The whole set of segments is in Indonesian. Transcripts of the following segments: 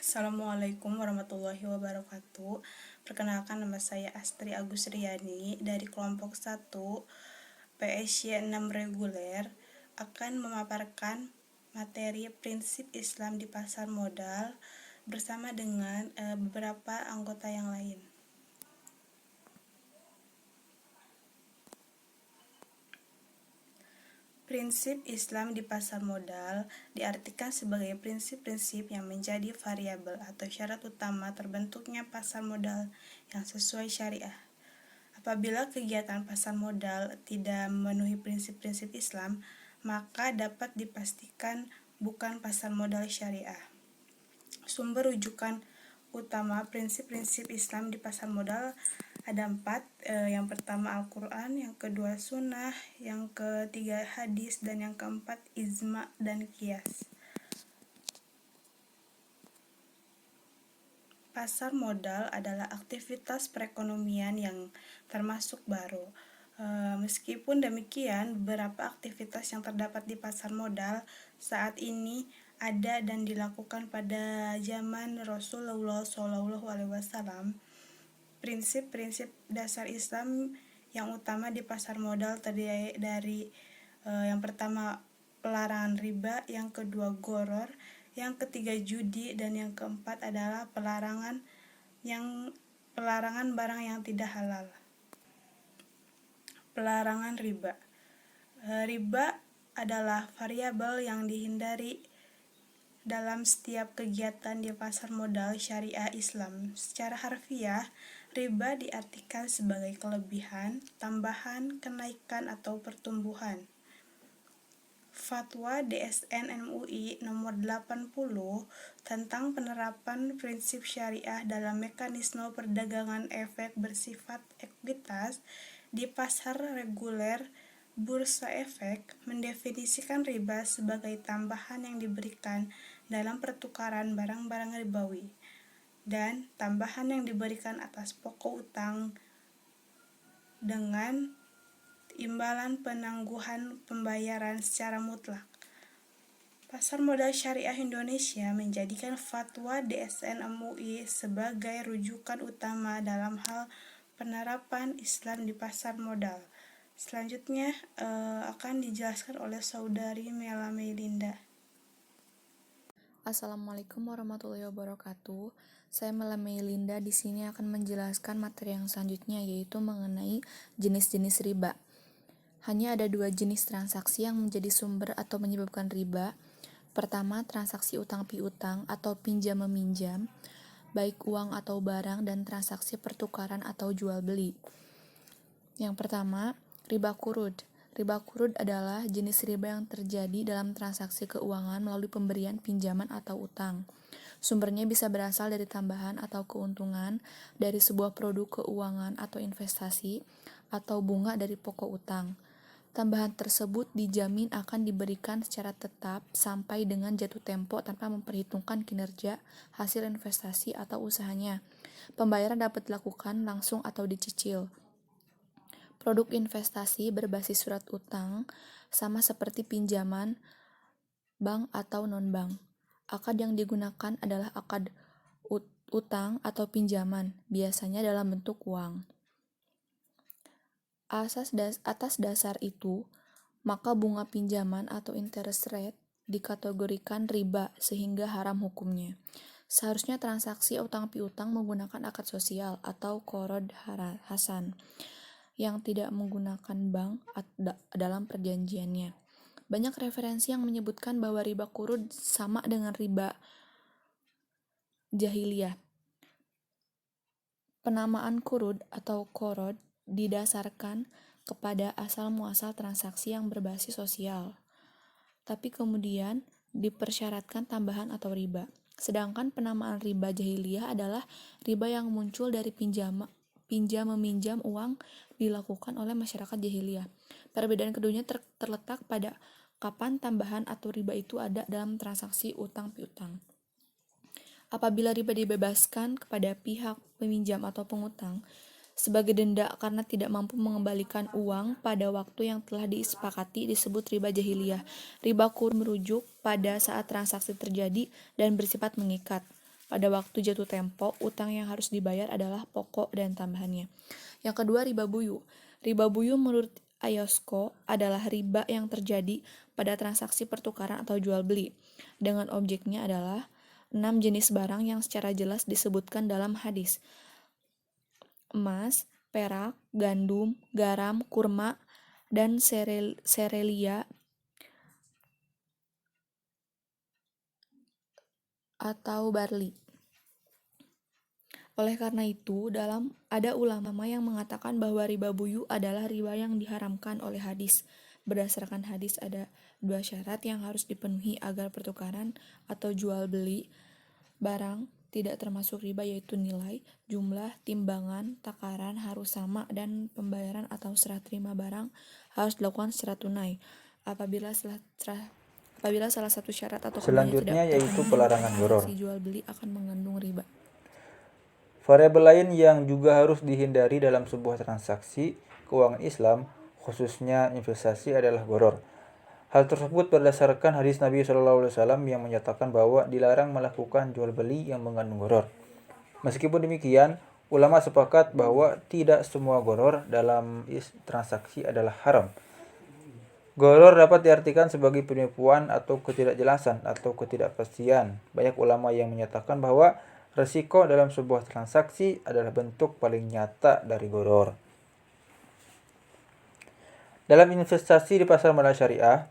Assalamualaikum warahmatullahi wabarakatuh. Perkenalkan, nama saya Astri Agus Riyani dari kelompok 1 PSY 6 reguler akan memaparkan materi prinsip Islam di pasar modal bersama dengan beberapa anggota yang lain. Prinsip Islam di pasar modal diartikan sebagai prinsip-prinsip yang menjadi variabel atau syarat utama terbentuknya pasar modal yang sesuai syariah. Apabila kegiatan pasar modal tidak memenuhi prinsip-prinsip Islam, maka dapat dipastikan bukan pasar modal syariah. Sumber rujukan utama prinsip-prinsip Islam di pasar modal ada 4. Yang pertama Al-Quran, yang kedua Sunnah, yang ketiga hadis, dan yang keempat ijma dan qiyas. Pasar modal adalah aktivitas perekonomian yang termasuk baru. Meskipun demikian, beberapa aktivitas yang terdapat di pasar modal saat ini ada dan dilakukan pada zaman Rasulullah SAW. Prinsip-prinsip dasar Islam yang utama di pasar modal terdiri dari yang pertama pelarangan riba, yang kedua gharar, yang ketiga judi, dan yang keempat adalah pelarangan barang yang tidak halal. Pelarangan riba. Riba adalah variabel yang dihindari dalam setiap kegiatan di pasar modal syariah Islam. Secara harfiah, riba diartikan sebagai kelebihan, tambahan, kenaikan, atau pertumbuhan. Fatwa DSN MUI nomor 80 tentang penerapan prinsip syariah dalam mekanisme perdagangan efek bersifat ekuitas di pasar reguler bursa efek mendefinisikan riba sebagai tambahan yang diberikan dalam pertukaran barang-barang ribawi dan tambahan yang diberikan atas pokok utang dengan imbalan penangguhan pembayaran secara mutlak. Pasar modal syariah Indonesia menjadikan fatwa DSN MUI sebagai rujukan utama dalam hal penerapan Islam di pasar modal. Selanjutnya akan dijelaskan oleh Saudari Mela Melinda. Assalamualaikum warahmatullahi wabarakatuh. Saya Mela Melinda di sini akan menjelaskan materi yang selanjutnya, yaitu mengenai jenis-jenis riba. Hanya ada 2 jenis transaksi yang menjadi sumber atau menyebabkan riba. Pertama, transaksi utang piutang atau pinjam meminjam, baik uang atau barang, dan transaksi pertukaran atau jual beli. Yang pertama, riba qurud. Riba qurud adalah jenis riba yang terjadi dalam transaksi keuangan melalui pemberian pinjaman atau utang. Sumbernya bisa berasal dari tambahan atau keuntungan dari sebuah produk keuangan atau investasi, atau bunga dari pokok utang. Tambahan tersebut dijamin akan diberikan secara tetap sampai dengan jatuh tempo tanpa memperhitungkan kinerja, hasil investasi, atau usahanya. Pembayaran dapat dilakukan langsung atau dicicil. Produk investasi berbasis surat utang sama seperti pinjaman bank atau non-bank. Akad yang digunakan adalah akad utang atau pinjaman, biasanya dalam bentuk uang. Atas dasar itu, maka bunga pinjaman atau interest rate dikategorikan riba sehingga haram hukumnya. Seharusnya transaksi utang piutang menggunakan akad sosial atau qard hasan yang tidak menggunakan bank dalam perjanjiannya. Banyak referensi yang menyebutkan bahwa riba qurud sama dengan riba jahiliyah. Penamaan qurud atau qard didasarkan kepada asal-muasal transaksi yang berbasis sosial, tapi kemudian dipersyaratkan tambahan atau riba. Sedangkan penamaan riba jahiliyah adalah riba yang muncul dari pinjam-meminjam uang dilakukan oleh masyarakat jahiliyah. Perbedaan keduanya terletak pada kapan tambahan atau riba itu ada dalam transaksi utang piutang. Apabila riba dibebaskan kepada pihak peminjam atau pengutang sebagai denda karena tidak mampu mengembalikan uang pada waktu yang telah disepakati, disebut riba jahiliyah. Riba qurud merujuk pada saat transaksi terjadi dan bersifat mengikat. Pada waktu jatuh tempo, utang yang harus dibayar adalah pokok dan tambahannya. Yang kedua, riba buyu. Riba buyu menurut IOSCO adalah riba yang terjadi pada transaksi pertukaran atau jual beli, dengan objeknya adalah 6 jenis barang yang secara jelas disebutkan dalam hadis: emas, perak, gandum, garam, kurma, dan serelia atau barley. Oleh karena itu, ada ulama yang mengatakan bahwa riba buyu adalah riba yang diharamkan oleh hadis. Berdasarkan hadis ada 2 syarat yang harus dipenuhi agar pertukaran atau jual beli barang tidak termasuk riba, yaitu nilai, jumlah, timbangan, takaran harus sama, dan pembayaran atau serah terima barang harus dilakukan secara tunai. Apabila salah satu syarat atau keduanya Selanjutnya tidak yaitu terpenuhi, pelarangan maka gharar. transaksi jual beli akan mengandung riba. Variabel lain yang juga harus dihindari dalam sebuah transaksi keuangan Islam, khususnya investasi, adalah gharar. Hal tersebut berdasarkan hadis Nabi SAW yang menyatakan bahwa dilarang melakukan jual beli yang mengandung gharar. Meskipun demikian, ulama sepakat bahwa tidak semua gharar dalam transaksi adalah haram. Gharar dapat diartikan sebagai penipuan atau ketidakjelasan atau ketidakpastian. Banyak ulama yang menyatakan bahwa risiko dalam sebuah transaksi adalah bentuk paling nyata dari gharar. Dalam investasi di pasar modal syariah,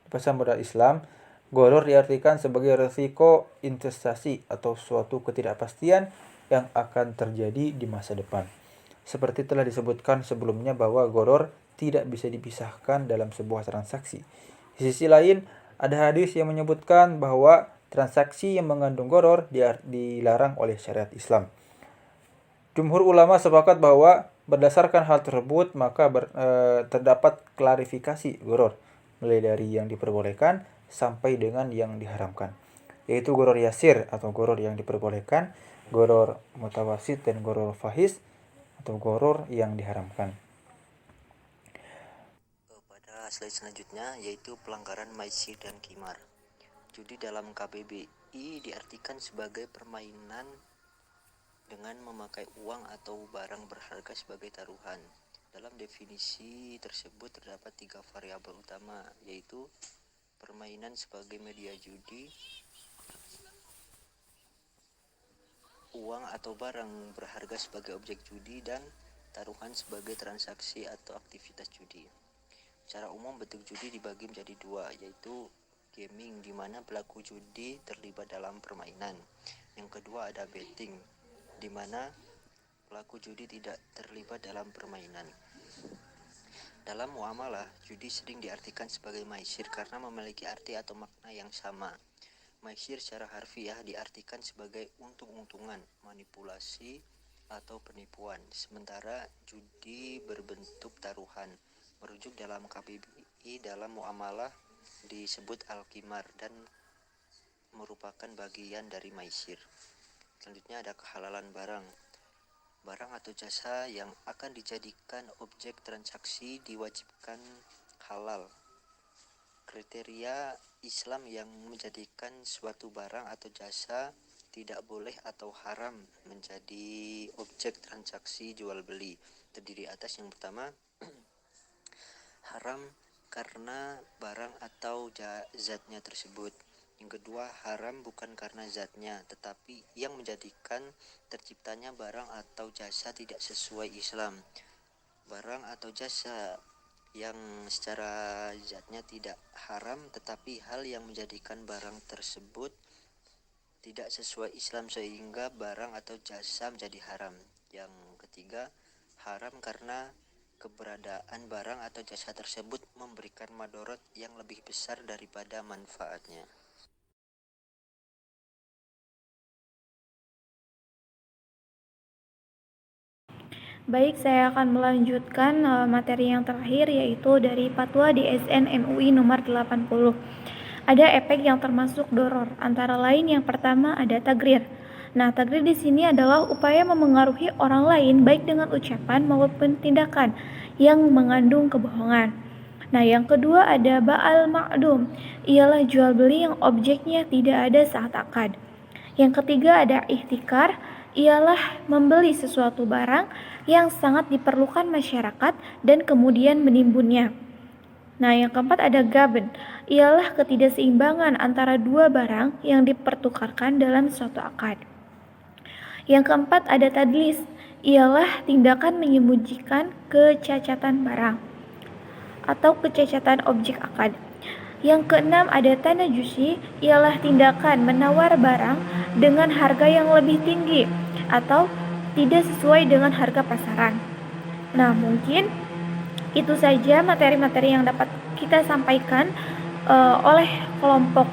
di pasar modal Islam, gharar diartikan sebagai risiko investasi atau suatu ketidakpastian yang akan terjadi di masa depan. Seperti telah disebutkan sebelumnya bahwa gharar tidak bisa dipisahkan dalam sebuah transaksi. Di sisi lain, ada hadis yang menyebutkan bahwa transaksi yang mengandung gharar dilarang oleh syariat Islam. Jumhur ulama sepakat bahwa berdasarkan hal tersebut maka terdapat klarifikasi gharar, mulai dari yang diperbolehkan sampai dengan yang diharamkan, yaitu gharar yasir atau gharar yang diperbolehkan, gharar mutawasit, dan gharar fahish atau gharar yang diharamkan. Pada slide selanjutnya yaitu pelanggaran maisir dan qimar. Judi dalam KBBI diartikan sebagai permainan dengan memakai uang atau barang berharga sebagai taruhan. Dalam definisi tersebut terdapat 3 variabel utama, yaitu permainan sebagai media judi, uang atau barang berharga sebagai objek judi, dan taruhan sebagai transaksi atau aktivitas judi. Secara umum bentuk judi dibagi menjadi 2, yaitu gaming, di mana pelaku judi terlibat dalam permainan. Yang kedua ada betting, di mana pelaku judi tidak terlibat dalam permainan. Dalam muamalah, judi sering diartikan sebagai maisir karena memiliki arti atau makna yang sama. Maisir secara harfiah diartikan sebagai untung-untungan, manipulasi, atau penipuan, sementara judi berbentuk taruhan. Merujuk dalam KBBI, dalam muamalah disebut al-qimar dan merupakan bagian dari maisir. Selanjutnya ada kehalalan barang. Barang atau jasa yang akan dijadikan objek transaksi diwajibkan halal. Kriteria Islam yang menjadikan suatu barang atau jasa tidak boleh atau haram menjadi objek transaksi jual beli terdiri atas: yang pertama, haram karena barang atau zatnya tersebut. Yang kedua, haram bukan karena zatnya, tetapi yang menjadikan terciptanya barang atau jasa tidak sesuai Islam. Barang atau jasa yang secara zatnya tidak haram, tetapi hal yang menjadikan barang tersebut tidak sesuai Islam sehingga barang atau jasa menjadi haram. Yang ketiga, haram karena keberadaan barang atau jasa tersebut memberikan madorot yang lebih besar daripada manfaatnya. Baik, saya akan melanjutkan materi yang terakhir, yaitu dari Fatwa DSN MUI nomor 80. Ada efek yang termasuk doror, antara lain yang pertama ada tagrir. Nah, tagrir di sini adalah upaya memengaruhi orang lain baik dengan ucapan maupun tindakan yang mengandung kebohongan. Nah, yang kedua ada ba'al ma'dum, ialah jual beli yang objeknya tidak ada saat akad. Yang ketiga ada ihtikar, ialah membeli sesuatu barang yang sangat diperlukan masyarakat dan kemudian menimbunnya. Nah, yang keempat ada gaben, ialah ketidakseimbangan antara dua barang yang dipertukarkan dalam suatu akad. Yang keempat ada tadlis, ialah tindakan menyembunyikan kecacatan barang atau kecacatan objek akad. Yang keenam ada tanajushi, ialah tindakan menawar barang dengan harga yang lebih tinggi atau tidak sesuai dengan harga pasaran. Nah, mungkin itu saja materi-materi yang dapat kita sampaikan oleh kelompok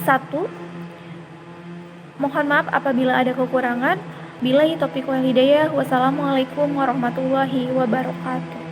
1. Mohon maaf apabila ada kekurangan. Billahi taufiq wal hidayah. Wassalamualaikum warahmatullahi wabarakatuh.